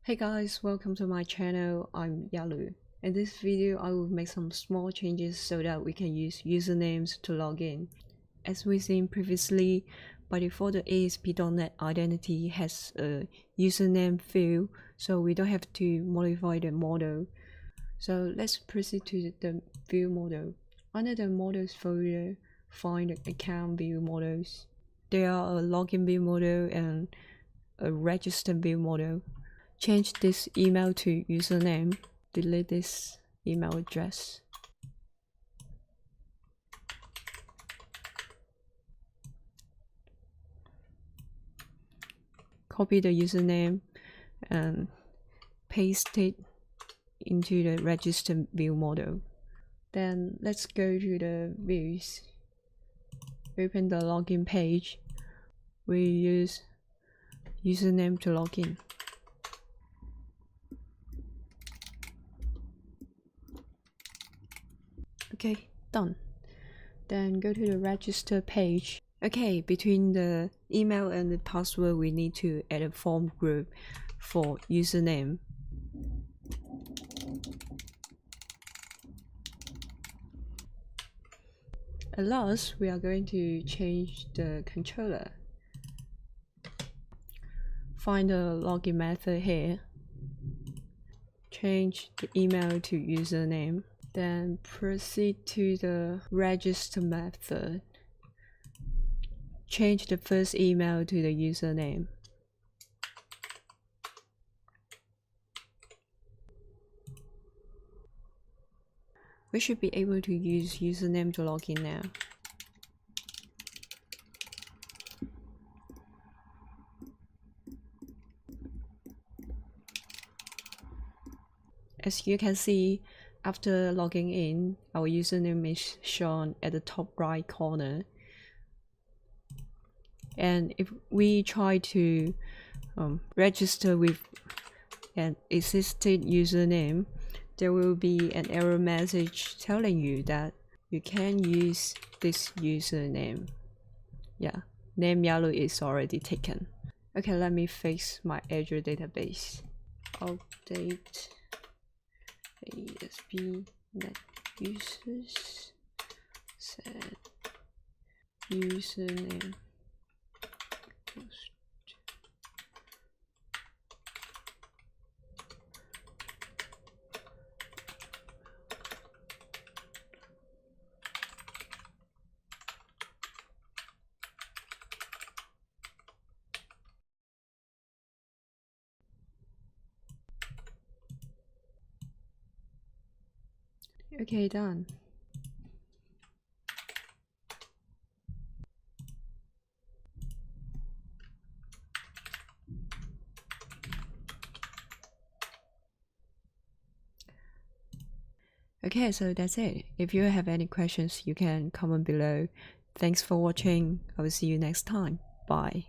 Hey guys, welcome to my channel. I'm Yalu. In this video, I will make some small changes so that we can use usernames to log in. As we've seen previously, by default the ASP.NET identity has a username field, so we don't have to modify the model. So let's proceed to the view model. Under the models folder, find the account view models. There are a login view model and a register view model. Change this email to username. Delete this email address. Copy the username and paste it into the register view model. Then let's go to the views. Open the login page. We use username to log in. Okay, done. Then go to the register page. Okay, between the email and the password, we need to add a form group for username. At last, we are going to change the controller. Find the login method here. Change the email to username. Then proceed to the register method. Change the first email to the username. We should be able to use username to log in now. As you can see, after logging in, our username is shown at the top right corner. And if we try to register with an existing username, there will be an error message telling you that you can use this username. Yeah, name Yalu is already taken. Okay, let me fix my Azure database. Update ASP.NET users, set username. Okay, done. Okay, so that's it. If you have any questions, you can comment below. Thanks for watching. I will see you next time. Bye.